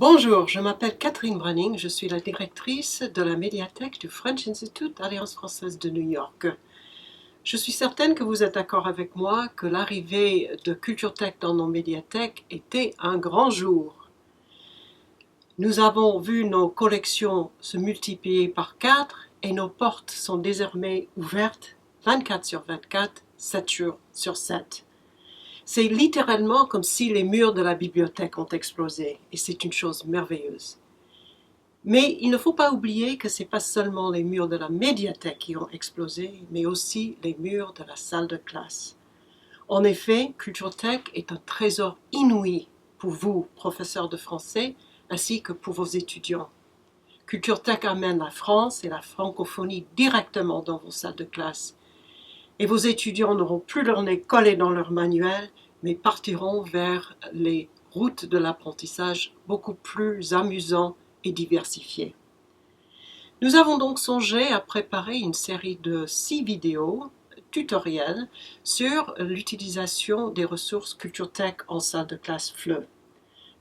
Bonjour, je m'appelle Catherine Branning, je suis la directrice de la médiathèque du French Institute Alliance française de New York. Je suis certaine que vous êtes d'accord avec moi que l'arrivée de CultureTech dans nos médiathèques était un grand jour. Nous avons vu nos collections se multiplier par 4 et nos portes sont désormais ouvertes 24 sur 24, 7 jours sur 7. C'est littéralement comme si les murs de la bibliothèque ont explosé, et c'est une chose merveilleuse. Mais il ne faut pas oublier que ce n'est pas seulement les murs de la médiathèque qui ont explosé, mais aussi les murs de la salle de classe. En effet, CultureTech est un trésor inouï pour vous, professeurs de français, ainsi que pour vos étudiants. CultureTech amène la France et la francophonie directement dans vos salles de classe. Et vos étudiants n'auront plus leur nez collé dans leur manuel, mais partiront vers les routes de l'apprentissage beaucoup plus amusants et diversifiées. Nous avons donc songé à préparer une série de 6 vidéos tutoriels sur l'utilisation des ressources CultureTech en salle de classe FLE.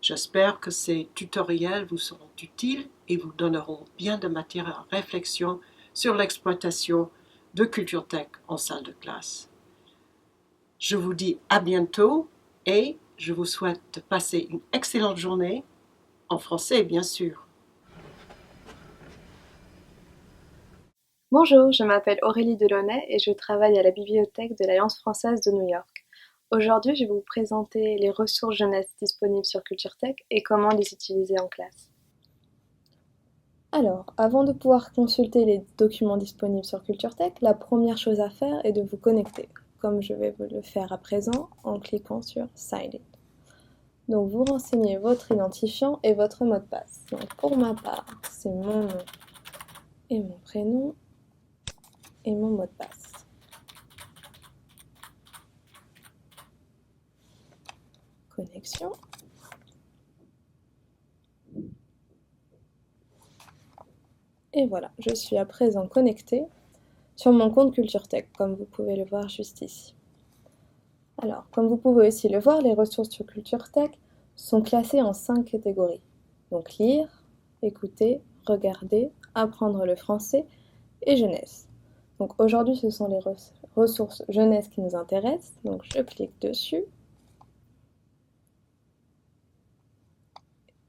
J'espère que ces tutoriels vous seront utiles et vous donneront bien de matière à réflexion sur l'exploitation de CultureTech en salle de classe. Je vous dis à bientôt et je vous souhaite de passer une excellente journée, en français bien sûr. Bonjour, je m'appelle Aurélie Delaunay et je travaille à la bibliothèque de l'Alliance française de New York. Aujourd'hui, je vais vous présenter les ressources jeunesse disponibles sur CultureTech et comment les utiliser en classe. Alors, avant de pouvoir consulter les documents disponibles sur CultureTech, la première chose à faire est de vous connecter, comme je vais vous le faire à présent en cliquant sur Sign In. Donc, vous renseignez votre identifiant et votre mot de passe. Donc, pour ma part, c'est mon nom et mon prénom et mon mot de passe. Connexion. Et voilà, je suis à présent connectée sur mon compte CultureTech, comme vous pouvez le voir juste ici. Alors, comme vous pouvez aussi le voir, les ressources sur CultureTech sont classées en 5 catégories. Donc lire, écouter, regarder, apprendre le français et jeunesse. Donc aujourd'hui, ce sont les ressources jeunesse qui nous intéressent. Donc je clique dessus.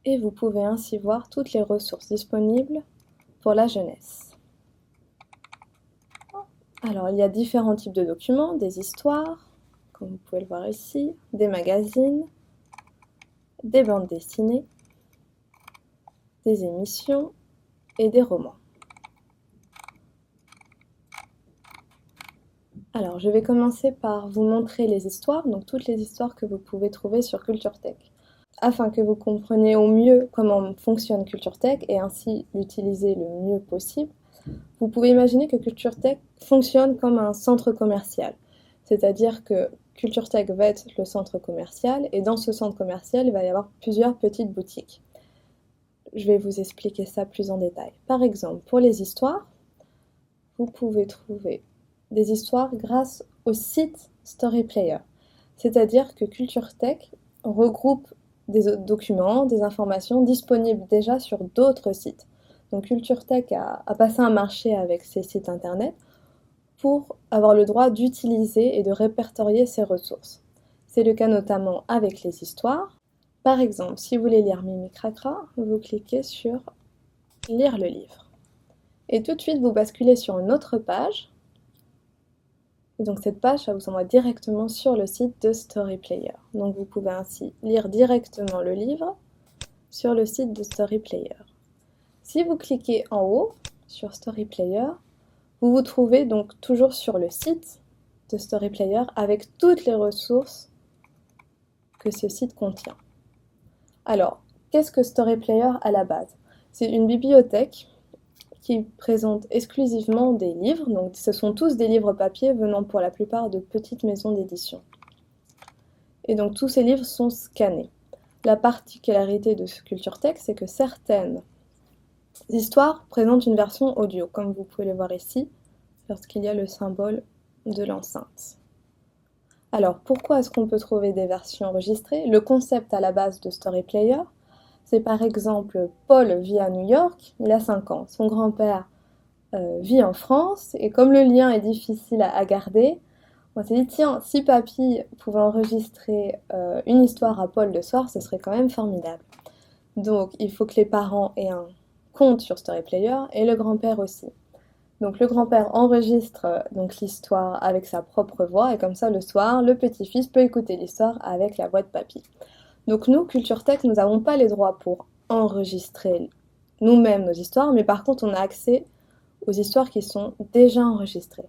Et vous pouvez ainsi voir toutes les ressources disponibles pour la jeunesse. Alors, il y a différents types de documents, des histoires, comme vous pouvez le voir ici, des magazines, des bandes dessinées, des émissions et des romans. Alors, je vais commencer par vous montrer les histoires, donc toutes les histoires que vous pouvez trouver sur CultureTech. Afin que vous compreniez au mieux comment fonctionne CultureTech et ainsi l'utiliser le mieux possible, vous pouvez imaginer que CultureTech fonctionne comme un centre commercial. C'est-à-dire que CultureTech va être le centre commercial et dans ce centre commercial, il va y avoir plusieurs petites boutiques. Je vais vous expliquer ça plus en détail. Par exemple, pour les histoires, vous pouvez trouver des histoires grâce au site StoryPlayer. C'est-à-dire que CultureTech regroupe des documents, des informations disponibles déjà sur d'autres sites. Donc CultureTech a passé un marché avec ces sites internet pour avoir le droit d'utiliser et de répertorier ces ressources. C'est le cas notamment avec les histoires. Par exemple, si vous voulez lire Mimi Cracra, vous cliquez sur Lire le livre. Et tout de suite, vous basculez sur une autre page. Et donc cette page, ça vous envoie directement sur le site de StoryPlayer. Donc vous pouvez ainsi lire directement le livre sur le site de StoryPlayer. Si vous cliquez en haut sur StoryPlayer, vous vous trouvez donc toujours sur le site de StoryPlayer avec toutes les ressources que ce site contient. Alors, qu'est-ce que StoryPlayer à la base? C'est une bibliothèque qui présente exclusivement des livres, donc ce sont tous des livres papier venant pour la plupart de petites maisons d'édition. Et donc tous ces livres sont scannés. La particularité de CultureTech, c'est que certaines histoires présentent une version audio, comme vous pouvez le voir ici, lorsqu'il y a le symbole de l'enceinte. Alors, pourquoi est-ce qu'on peut trouver des versions enregistrées? Le concept à la base de StoryPlayer, C'est par exemple, Paul vit à New York, il a 5 ans. Son grand-père vit en France, et comme le lien est difficile à garder, on s'est dit, tiens, si papy pouvait enregistrer une histoire à Paul le soir, ce serait quand même formidable. Donc, il faut que les parents aient un compte sur Story Player et le grand-père aussi. Donc, le grand-père enregistre donc l'histoire avec sa propre voix et comme ça, le soir, le petit-fils peut écouter l'histoire avec la voix de papy. Donc, nous, Culture Tech, nous n'avons pas les droits pour enregistrer nous-mêmes nos histoires, mais par contre, on a accès aux histoires qui sont déjà enregistrées.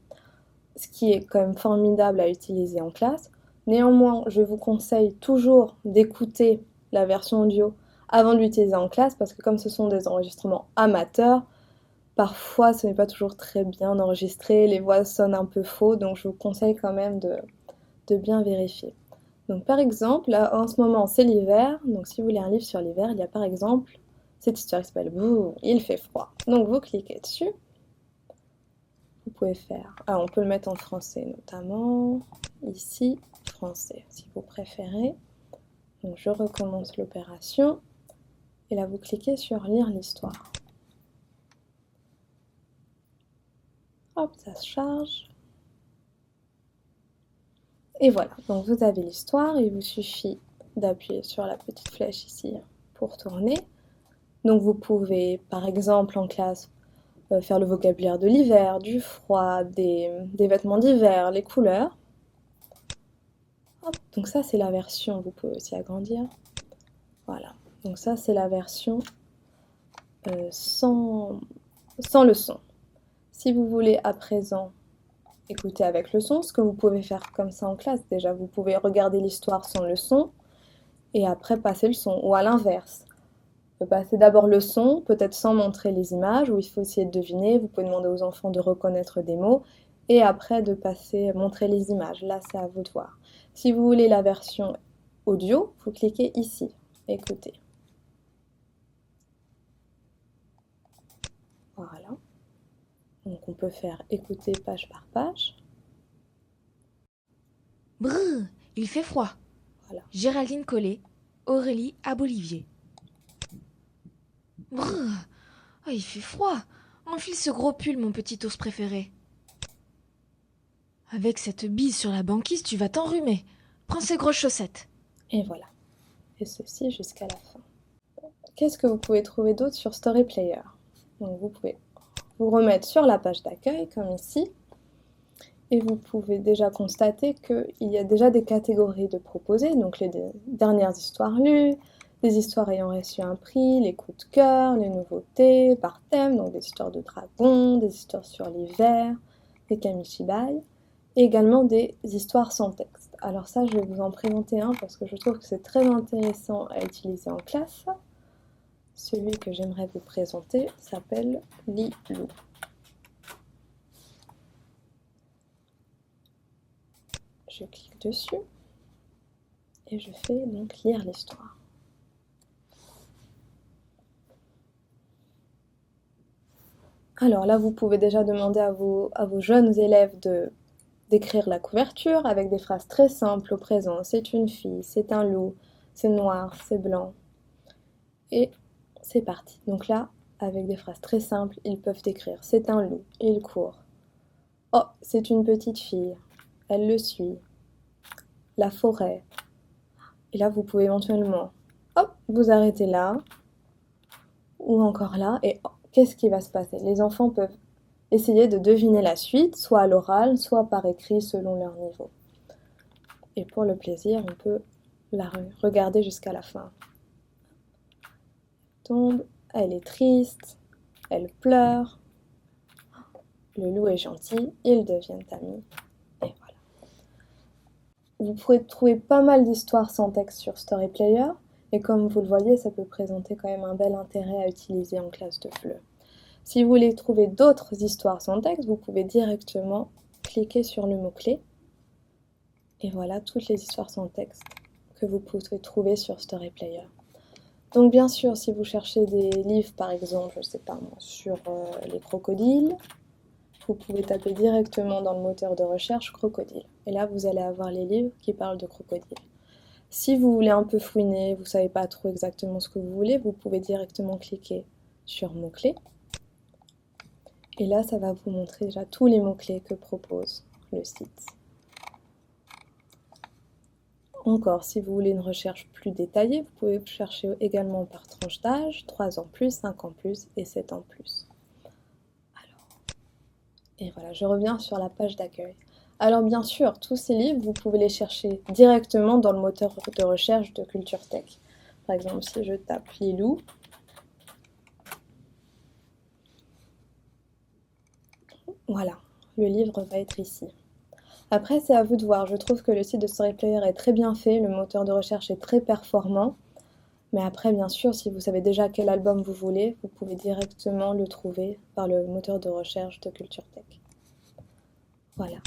Ce qui est quand même formidable à utiliser en classe. Néanmoins, je vous conseille toujours d'écouter la version audio avant de l'utiliser en classe parce que comme ce sont des enregistrements amateurs, parfois ce n'est pas toujours très bien enregistré, les voix sonnent un peu faux, donc je vous conseille quand même de bien vérifier. Donc par exemple, là en ce moment c'est l'hiver, donc si vous voulez un livre sur l'hiver, il y a par exemple cette histoire qui s'appelle Bouh, il fait froid. Donc vous cliquez dessus. Vous pouvez faire, on peut le mettre en français notamment, ici, français, si vous préférez. Donc je recommence l'opération, et là vous cliquez sur lire l'histoire. Hop, ça se charge. Et voilà, donc vous avez l'histoire, il vous suffit d'appuyer sur la petite flèche ici pour tourner. Donc vous pouvez, par exemple en classe, faire le vocabulaire de l'hiver, du froid, des vêtements d'hiver, les couleurs. Hop, donc ça c'est la version, vous pouvez aussi agrandir. Voilà, donc ça c'est la version sans le son. Si vous voulez à présent écouter avec le son, ce que vous pouvez faire comme ça en classe déjà, vous pouvez regarder l'histoire sans le son et après passer le son, ou à l'inverse. Passer d'abord le son, peut-être sans montrer les images, où il faut essayer de deviner, vous pouvez demander aux enfants de reconnaître des mots, et après de montrer les images, là c'est à vous de voir. Si vous voulez la version audio, vous cliquez ici, écoutez. Voilà. Donc on peut faire écouter page par page. Brrr, il fait froid. Voilà. Géraldine Collet, Aurélie Abolivier. Brrr, oh, il fait froid. Enfile ce gros pull, mon petit ours préféré. Avec cette bise sur la banquise, tu vas t'enrhumer. Prends ces grosses chaussettes. Et voilà. Et ceci jusqu'à la fin. Qu'est-ce que vous pouvez trouver d'autre sur Story Player? Donc vous pouvez vous remettre sur la page d'accueil, comme ici, et vous pouvez déjà constater qu'il y a déjà des catégories de proposées, donc les dernières histoires lues, les histoires ayant reçu un prix, les coups de cœur, les nouveautés par thème, donc des histoires de dragons, des histoires sur l'hiver, des kamishibai, et également des histoires sans texte. Alors ça, je vais vous en présenter un parce que je trouve que c'est très intéressant à utiliser en classe. Celui que j'aimerais vous présenter s'appelle Lilou. Je clique dessus et je fais donc lire l'histoire. Alors là, vous pouvez déjà demander à vos jeunes élèves d'écrire la couverture avec des phrases très simples au présent. C'est une fille, c'est un loup, c'est noir, c'est blanc. Et c'est parti. Donc là, avec des phrases très simples, ils peuvent écrire « C'est un loup, il court ». « Oh, c'est une petite fille, elle le suit ». « La forêt ». Et là, vous pouvez éventuellement, hop, vous arrêter là, ou encore là, et oh, qu'est-ce qui va se passer? Les enfants peuvent essayer de deviner la suite, soit à l'oral, soit par écrit, selon leur niveau. Et pour le plaisir, on peut la regarder jusqu'à la fin. Tombe, elle est triste, elle pleure, le loup est gentil, ils deviennent amis, et voilà. Vous pourrez trouver pas mal d'histoires sans texte sur Story Player, et comme vous le voyez, ça peut présenter quand même un bel intérêt à utiliser en classe de FLE. Si vous voulez trouver d'autres histoires sans texte, vous pouvez directement cliquer sur le mot-clé, et voilà toutes les histoires sans texte que vous pouvez trouver sur Story Player. Donc bien sûr, si vous cherchez des livres, par exemple, je sais pas moi, sur les crocodiles, vous pouvez taper directement dans le moteur de recherche crocodile. Et là, vous allez avoir les livres qui parlent de crocodiles. Si vous voulez un peu fouiner, vous ne savez pas trop exactement ce que vous voulez, vous pouvez directement cliquer sur mots-clés. Et là, ça va vous montrer déjà tous les mots-clés que propose le site. Encore, si vous voulez une recherche plus détaillée, vous pouvez chercher également par tranche d'âge, 3 ans plus, 5 ans plus et 7 ans plus. Et voilà, je reviens sur la page d'accueil. Alors bien sûr, tous ces livres, vous pouvez les chercher directement dans le moteur de recherche de Culture Tech. Par exemple, si je tape Lilou, voilà, le livre va être ici. Après, c'est à vous de voir. Je trouve que le site de Storyplayer est très bien fait, le moteur de recherche est très performant. Mais après, bien sûr, si vous savez déjà quel album vous voulez, vous pouvez directement le trouver par le moteur de recherche de Culture Tech. Voilà.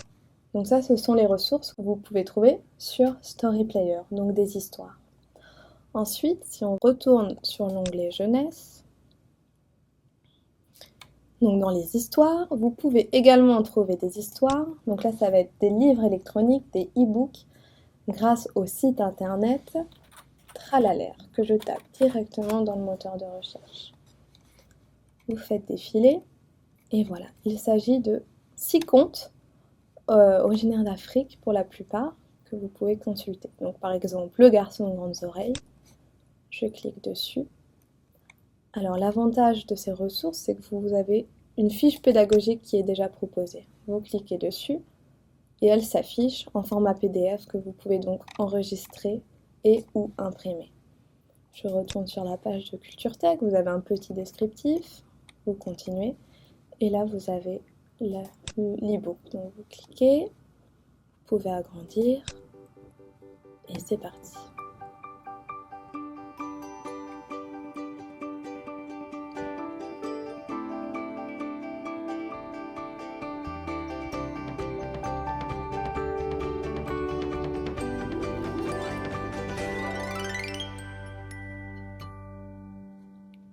Donc ça, ce sont les ressources que vous pouvez trouver sur Storyplayer, donc des histoires. Ensuite, si on retourne sur l'onglet jeunesse, donc dans les histoires, vous pouvez également trouver des histoires. Donc là, ça va être des livres électroniques, des e-books, grâce au site internet Tralalaire, que je tape directement dans le moteur de recherche. Vous faites défiler, et voilà. Il s'agit de 6 contes originaires d'Afrique pour la plupart, que vous pouvez consulter. Donc par exemple, Le garçon aux grandes oreilles, je clique dessus. Alors l'avantage de ces ressources, c'est que vous avez une fiche pédagogique qui est déjà proposée. Vous cliquez dessus et elle s'affiche en format PDF que vous pouvez donc enregistrer et ou imprimer. Je retourne sur la page de Culture Tech, vous avez un petit descriptif, vous continuez et là vous avez l'e-book. Donc vous cliquez, vous pouvez agrandir et c'est parti.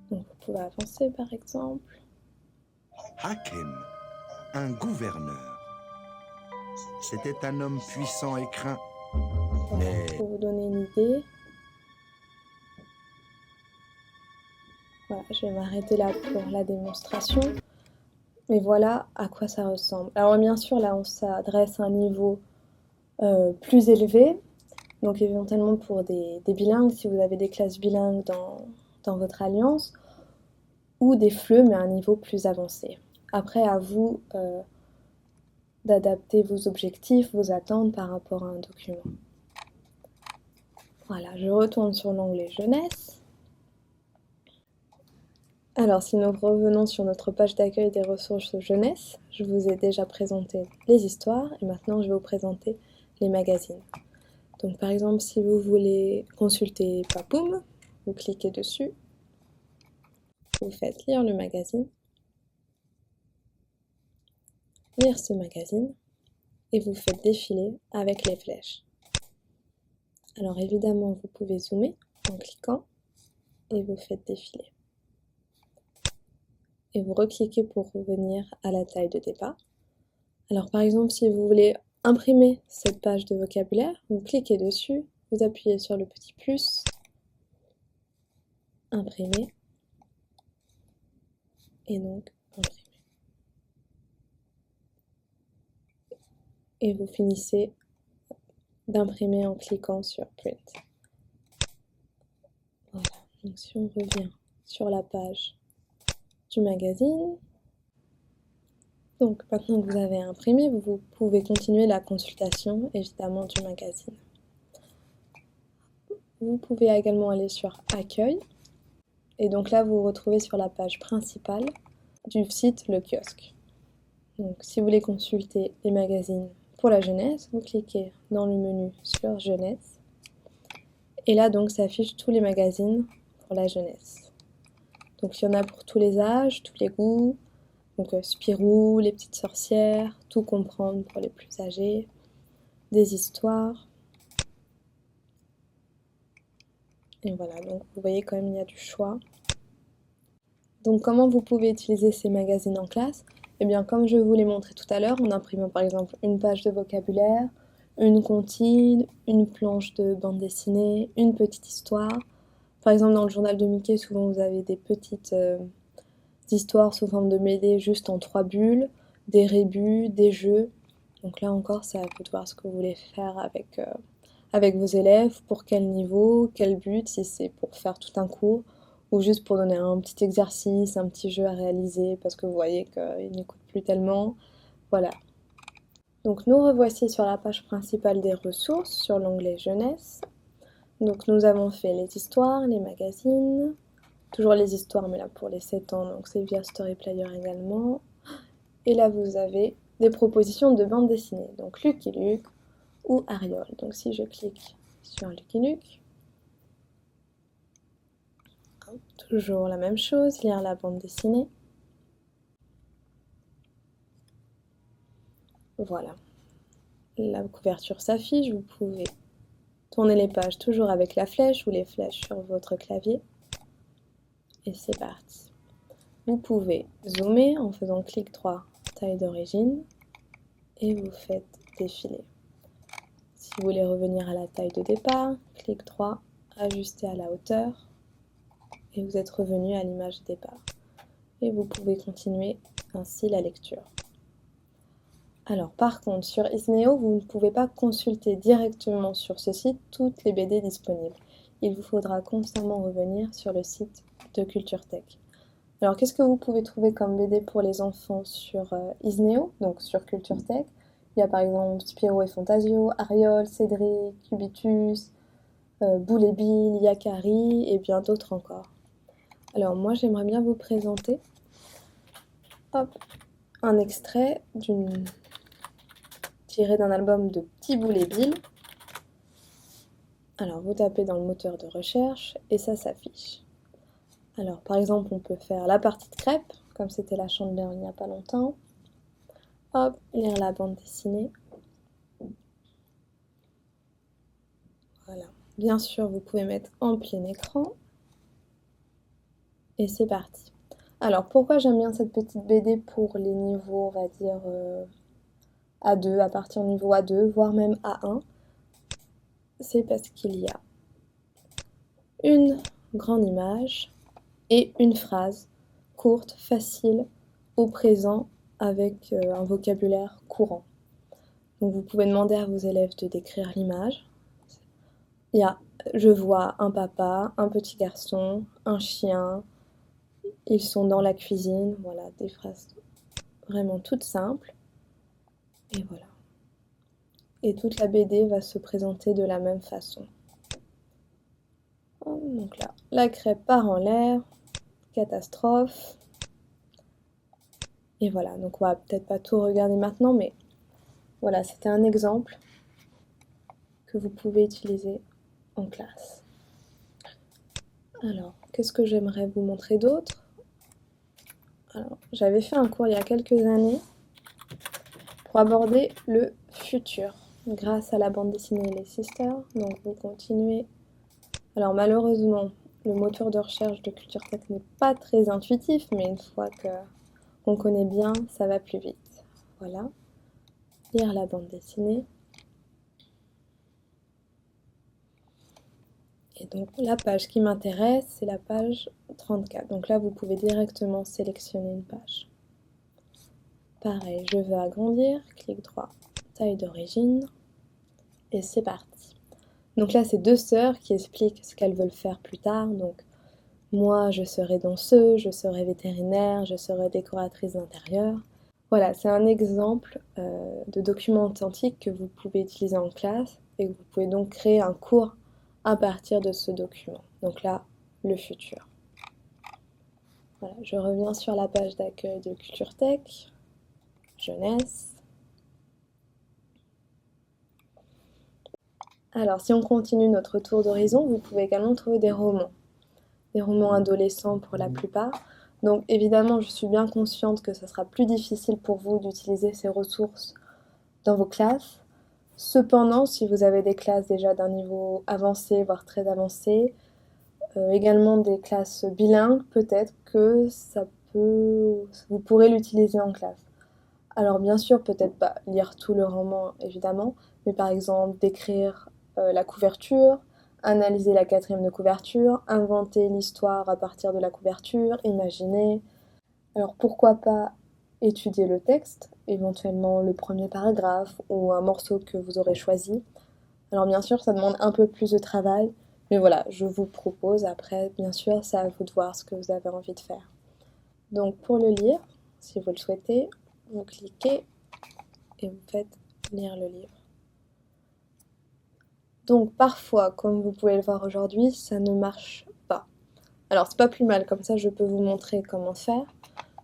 Donc vous pouvez avancer par exemple. Hakem, un gouverneur. C'était un homme puissant et craint, mais... Pour vous donner une idée, voilà, je vais m'arrêter là pour la démonstration. Mais voilà à quoi ça ressemble. Alors bien sûr, là on s'adresse à un niveau plus élevé, donc éventuellement pour des bilingues, si vous avez des classes bilingues dans votre alliance, ou des FLE, mais à un niveau plus avancé. Après, à vous d'adapter vos objectifs, vos attentes par rapport à un document. Voilà, je retourne sur l'onglet jeunesse. Alors, si nous revenons sur notre page d'accueil des ressources jeunesse, je vous ai déjà présenté les histoires et maintenant je vais vous présenter les magazines. Donc, par exemple, si vous voulez consulter Papoum, vous cliquez dessus, vous faites lire le magazine, lire ce magazine et vous faites défiler avec les flèches. Alors, évidemment, vous pouvez zoomer en cliquant et vous faites défiler. Et vous recliquez pour revenir à la taille de départ. Alors par exemple, si vous voulez imprimer cette page de vocabulaire, vous cliquez dessus, vous appuyez sur le petit plus, imprimer, et donc imprimer. Et vous finissez d'imprimer en cliquant sur print. Voilà, donc si on revient sur la page du magazine. Donc maintenant que vous avez imprimé, vous pouvez continuer la consultation évidemment du magazine. Vous pouvez également aller sur Accueil et donc là vous vous retrouvez sur la page principale du site Le Kiosque. Donc si vous voulez consulter les magazines pour la jeunesse, vous cliquez dans le menu sur Jeunesse et là donc s'affichent tous les magazines pour la jeunesse. Donc il y en a pour tous les âges, tous les goûts, donc Spirou, les petites sorcières, tout comprendre pour les plus âgés, des histoires. Et voilà, donc vous voyez quand même il y a du choix. Donc comment vous pouvez utiliser ces magazines en classe? Eh bien comme je vous l'ai montré tout à l'heure, en imprimant par exemple une page de vocabulaire, une comptine, une planche de bande dessinée, une petite histoire. Par exemple, dans le journal de Mickey, souvent vous avez des petites histoires sous forme de BD juste en 3 bulles, des rébus, des jeux. Donc là encore, c'est à vous de voir ce que vous voulez faire avec vos élèves, pour quel niveau, quel but, si c'est pour faire tout un cours ou juste pour donner un petit exercice, un petit jeu à réaliser parce que vous voyez qu'il n'écoute plus tellement. Voilà. Donc nous revoici sur la page principale des ressources, sur l'onglet jeunesse. Donc nous avons fait les histoires, les magazines, toujours les histoires mais là pour les 7 ans, donc c'est via Story Player également. Et là vous avez des propositions de bande dessinée, donc Lucky Luke ou Ariol. Donc si je clique sur Lucky Luke, toujours la même chose, lire la bande dessinée. Voilà. La couverture s'affiche, vous pouvez tourner les pages toujours avec la flèche ou les flèches sur votre clavier. Et c'est parti. Vous pouvez zoomer en faisant clic droit, taille d'origine, et vous faites défiler. Si vous voulez revenir à la taille de départ, clic droit, ajuster à la hauteur, et vous êtes revenu à l'image départ. Et vous pouvez continuer ainsi la lecture. Alors par contre, sur Isneo, vous ne pouvez pas consulter directement sur ce site toutes les BD disponibles. Il vous faudra constamment revenir sur le site de Culture Tech. Alors qu'est-ce que vous pouvez trouver comme BD pour les enfants sur Isneo, donc sur Culture Tech? Il y a par exemple Spirou et Fantasio, Ariol, Cédric, Cubitus, Boule et Bill, Yakari et bien d'autres encore. Alors moi j'aimerais bien vous présenter un extrait tiré d'un album de Petit Boule et Bill. Alors vous tapez dans le moteur de recherche et ça s'affiche. Alors par exemple on peut faire la partie de crêpes, comme c'était la Chandeleur il n'y a pas longtemps. Hop, lire la bande dessinée. Voilà. Bien sûr vous pouvez mettre en plein écran. Et c'est parti. Alors pourquoi j'aime bien cette petite BD pour les niveaux, on va dire A2, à partir du niveau A2, voire même A1, c'est parce qu'il y a une grande image et une phrase courte, facile, au présent, avec un vocabulaire courant. Donc vous pouvez demander à vos élèves de décrire l'image. Il y a « Je vois un papa, un petit garçon, un chien, ils sont dans la cuisine », voilà, des phrases vraiment toutes simples. Et voilà. Et toute la BD va se présenter de la même façon. Donc là, la crêpe part en l'air, catastrophe. Et voilà, donc on va peut-être pas tout regarder maintenant, mais voilà, c'était un exemple que vous pouvez utiliser en classe. Alors, qu'est-ce que j'aimerais vous montrer d'autre? Alors, j'avais fait un cours il y a quelques années pour aborder le futur grâce à la bande dessinée Les Sisters. Donc vous continuez. Alors malheureusement, le moteur de recherche de Culture Tech n'est pas très intuitif, mais une fois qu'on connaît bien, ça va plus vite. Voilà. Lire la bande dessinée. Et donc la page qui m'intéresse, c'est la page 34. Donc là, vous pouvez directement sélectionner une page. Pareil, je veux agrandir, clic droit, taille d'origine, et c'est parti. Donc là, c'est deux sœurs qui expliquent ce qu'elles veulent faire plus tard. Donc moi, je serai danseuse, je serai vétérinaire, je serai décoratrice d'intérieur. Voilà, c'est un exemple de document authentique que vous pouvez utiliser en classe et que vous pouvez donc créer un cours à partir de ce document. Donc là, le futur. Voilà, je reviens sur la page d'accueil de Culture Tech, jeunesse. Alors, si on continue notre tour d'horizon, vous pouvez également trouver des romans adolescents pour la plupart. Donc évidemment, je suis bien consciente que ce sera plus difficile pour vous d'utiliser ces ressources dans vos classes. Cependant, si vous avez des classes déjà d'un niveau avancé, voire très avancé, également des classes bilingues, peut-être que vous pourrez l'utiliser en classe. Alors bien sûr, peut-être pas lire tout le roman, évidemment, mais par exemple d'écrire la couverture, analyser la quatrième de couverture, inventer l'histoire à partir de la couverture, imaginer. Alors pourquoi pas étudier le texte, éventuellement le premier paragraphe ou un morceau que vous aurez choisi. Alors bien sûr, ça demande un peu plus de travail, mais voilà, je vous propose. Après, bien sûr, c'est à vous de voir ce que vous avez envie de faire. Donc pour le lire, si vous le souhaitez, vous cliquez et vous faites lire le livre. Donc parfois, comme vous pouvez le voir aujourd'hui, ça ne marche pas. Alors c'est pas plus mal, comme ça je peux vous montrer comment faire.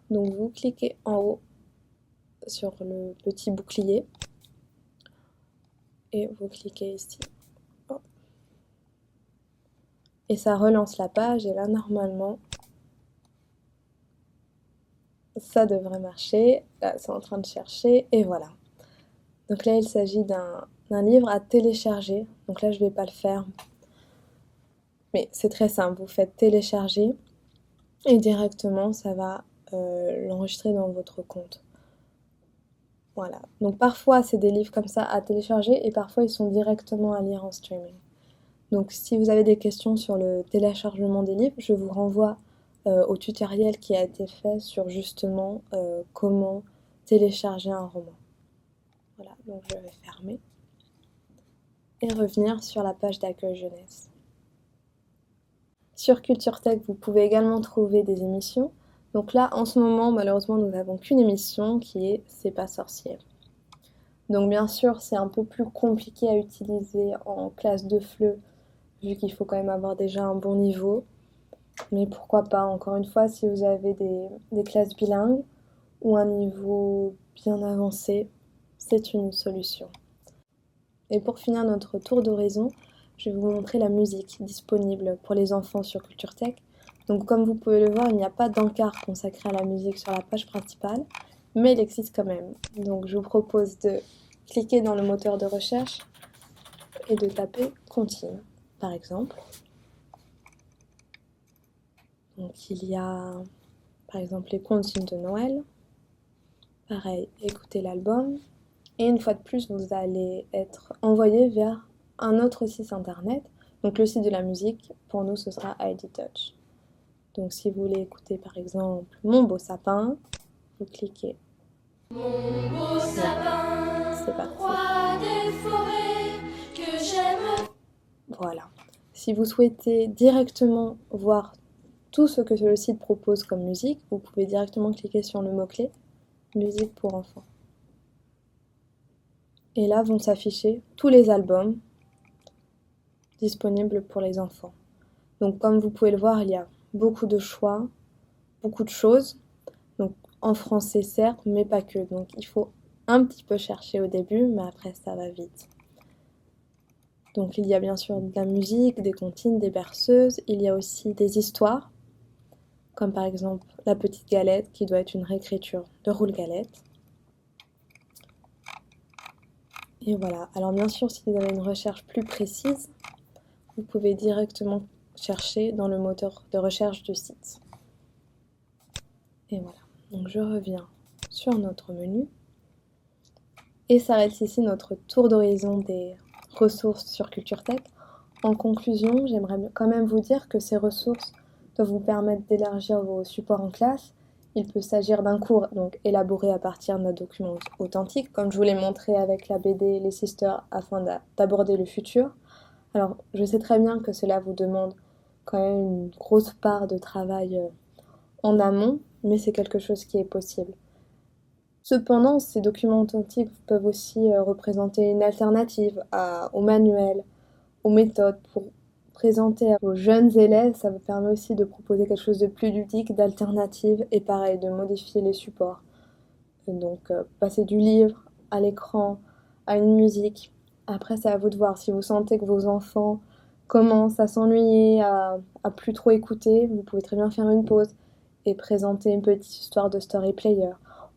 Donc vous cliquez en haut sur le petit bouclier et vous cliquez ici. Et ça relance la page et là normalement ça devrait marcher. Là c'est en train de chercher et voilà. Donc là il s'agit d'un livre à télécharger. Donc là je vais pas le faire. Mais c'est très simple, vous faites télécharger et directement ça va l'enregistrer dans votre compte. Voilà. Donc parfois c'est des livres comme ça à télécharger et parfois ils sont directement à lire en streaming. Donc si vous avez des questions sur le téléchargement des livres, je vous renvoie au tutoriel qui a été fait sur justement comment télécharger un roman. Voilà, donc je vais fermer et revenir sur la page d'accueil jeunesse. Sur Culture Tech, vous pouvez également trouver des émissions. Donc là, en ce moment, malheureusement, nous n'avons qu'une émission qui est C'est pas sorcier. Donc bien sûr, c'est un peu plus compliqué à utiliser en classe de FLE, vu qu'il faut quand même avoir déjà un bon niveau. Mais pourquoi pas, encore une fois, si vous avez des classes bilingues ou un niveau bien avancé, c'est une solution. Et pour finir notre tour d'horizon, je vais vous montrer la musique disponible pour les enfants sur Culture Tech. Donc comme vous pouvez le voir, il n'y a pas d'encart consacré à la musique sur la page principale, mais il existe quand même. Donc je vous propose de cliquer dans le moteur de recherche et de taper Contine, par exemple. Donc il y a par exemple les comptines de Noël. Pareil, écoutez l'album. Et une fois de plus, vous allez être envoyé vers un autre site internet. Donc le site de la musique, pour nous, ce sera ID Touch. Donc si vous voulez écouter par exemple Mon beau sapin, vous cliquez. Mon beau sapin, c'est parti. roi des forêts, que j'aime. Voilà. Si vous souhaitez directement voir tout ce que le site propose comme musique, vous pouvez directement cliquer sur le mot-clé musique pour enfants. Et là vont s'afficher tous les albums disponibles pour les enfants. Donc comme vous pouvez le voir, il y a beaucoup de choix, beaucoup de choses. Donc en français certes, mais pas que. Donc il faut un petit peu chercher au début, mais après ça va vite. Donc il y a bien sûr de la musique, des comptines, des berceuses. Il y a aussi des histoires, comme par exemple La Petite Galette, qui doit être une réécriture de Roule Galette. Et voilà. Alors bien sûr, si vous avez une recherche plus précise, vous pouvez directement chercher dans le moteur de recherche du site. Et voilà. Donc je reviens sur notre menu. Et s'arrête ici notre tour d'horizon des ressources sur Culture Tech. En conclusion, j'aimerais quand même vous dire que ces ressources doivent vous permettre d'élargir vos supports en classe. Il peut s'agir d'un cours donc élaboré à partir d'un document authentique, comme je vous l'ai montré avec la BD Les Sisters, afin d'aborder le futur. Alors, je sais très bien que cela vous demande quand même une grosse part de travail en amont, mais c'est quelque chose qui est possible. Cependant, ces documents authentiques peuvent aussi représenter une alternative aux manuels, aux méthodes pour présenter à vos jeunes élèves. Ça vous permet aussi de proposer quelque chose de plus ludique, d'alternative et pareil, de modifier les supports. Donc, passer du livre à l'écran, à une musique. Après, c'est à vous de voir. Si vous sentez que vos enfants commencent à s'ennuyer, à plus trop écouter, vous pouvez très bien faire une pause et présenter une petite histoire de story player.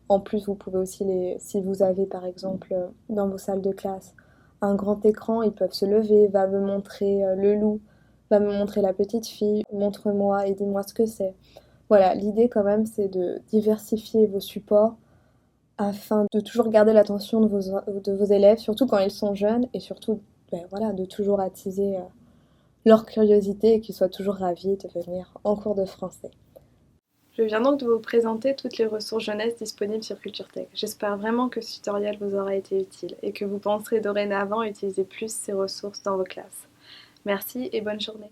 En plus, vous pouvez aussi, si vous avez par exemple dans vos salles de classe un grand écran, ils peuvent se lever, va me montrer le loup, va me montrer la petite fille, montre-moi et dis-moi ce que c'est. Voilà, l'idée quand même c'est de diversifier vos supports afin de toujours garder l'attention de vos élèves, surtout quand ils sont jeunes, et surtout voilà, de toujours attiser leur curiosité et qu'ils soient toujours ravis de venir en cours de français. Je viens donc de vous présenter toutes les ressources jeunesse disponibles sur CultureTech. J'espère vraiment que ce tutoriel vous aura été utile et que vous penserez dorénavant utiliser plus ces ressources dans vos classes. Merci et bonne journée.